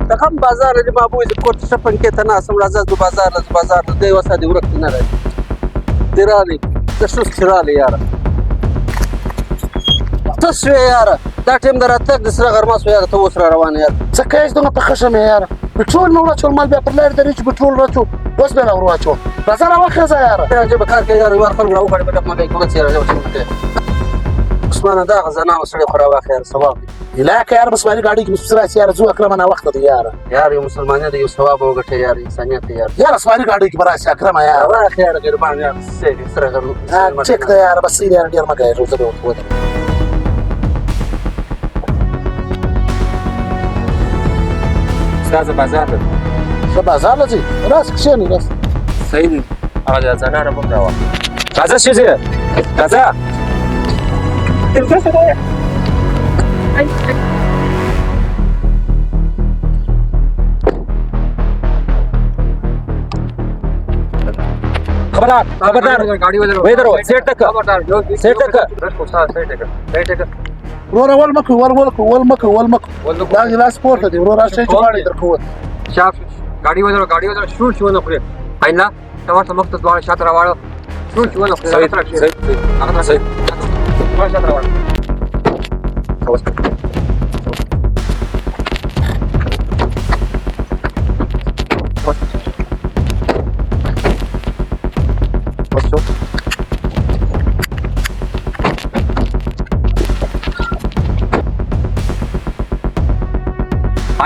دغه بازار دی ما بوې د کور ته شپن کې ته ناسم راځه د بازار د دی وسه دی ورک نه راځي دی رالی د شوست رالی یاره ته شوې یاره دا ټیم د راتګ د سره غرمه سو یاره ته اوس را روان یاره څه کوې دغه په خښه مې یاره پټرول مې وراچول مال بیا پر لارې درې چې پټرول راچو اوس بیا ور واچول راځه راوخېځه یاره جبه کار کوي یاره یوار خلک راوغواړي په ډک مګی کورس یاره ژبه عثمانه دغه زنانه سړی خو راواخې یاره ثواب دی علاقه یاره بس مالي ګاډي کې بس راسي یاره ځو اکرمه ناوخته دی یاره یار یو مسلمانیت یو ثواب وګټه یار انسانیت دی یار یاره اسماني ګاډي کې به راسي اکرمه یاره راخې یاره ګربان یار سره غرمه ټیک ده یاره بس یاره ډېر مه ګایږه زه به ورته ودرېږم استاد بازار ته ښه بازار له ځې راس کښېنئ راس صحیح دی هغه د زنانه هم راوړه راځه ښځې راځه خبردار وې درو سیټ تک وروره ول مه کوئ دا ګلاس پورته دی وروره راشئ چې غواړئ درکوو شاف गाड़ी वजह शूट شو نه خوري عینلا تا ورته مخ ته دواړه شاته راوړو شوت ونه خوري صحیح دواړه شاته راوړو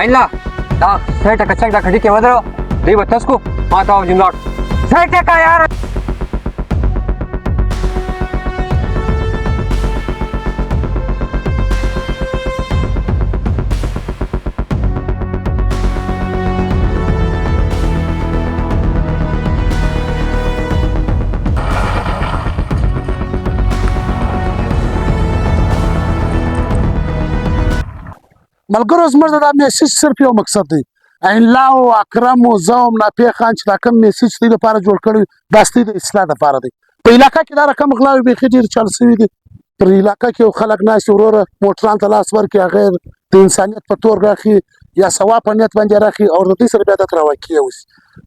عینلا دا سیټه کچک دا کډی کې ودرو دی وتس کو ما تا جملاټ سیټه کا یار ملګرو زموږ د دا میسج صرف یو مقصد دی عینلا او اکرم او زه هم ناپیه خان چې دا کوم میسج دی لپاره جوړ کړی دا ستاسو د اصلاح لپاره دی په علاقه کې دا رقم غلاوي بیخي ډېر چل شوي دي پر علاقه کې خلک ناست وروره موټران ته لاس ورکړي هغه د انسانیت په تور راخي یا ثواب په نیت باندې راخي او د دې سره بیا دته راواقع اوسي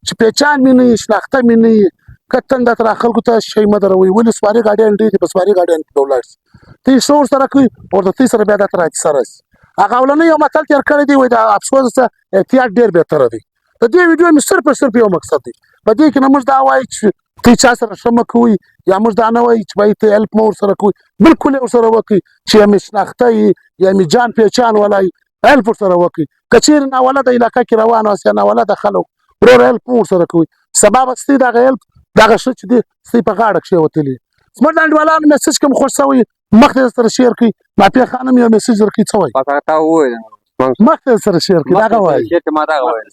چې پېچان مې نه وي شناخته مې نه وي که تنده تر خلکو ته شی مه دروي ولې سواري ګاډیان ډېر دي په سواري ګاډیان کې ولاړ شي ته یې ښه ورسره کوي او د دې سره بیا دته راکیسه راشي هغه اولنی یو متل تېر کړی دی وایي د افسوس څخه احتیاط ډېر بهتره دی د دې ویډیو مې صرف یو مقصد دی په دې کې نه موږ دا وایو چې ته چا سره ښه مه کوئ یا موږ دا نه وایو چې باید ته هیلپ مه ورسره کوئ بلکل یې ورسره وکړئ چې یا مې شناخته یي یا مې جان پېچان ولی هیلپ ورسره وکړئ که چېرې ناولده علاقه کې روان اوسئ یا ناولده خلک وروره هیلپ مه ورسره کوئ سبا به ستاسې دغه هیلپ دغه ښه چې دی ستاسې په غاړه کښېوتلی زموږ د انډیوالانو میسج کوم خوښ شوی مخ دې سره شیر کړئ ناپیه خان هم یو میسج درکړي څه وایي تا وویل مخ دې سره شیر کړئ دغه وایي ما دغه وویل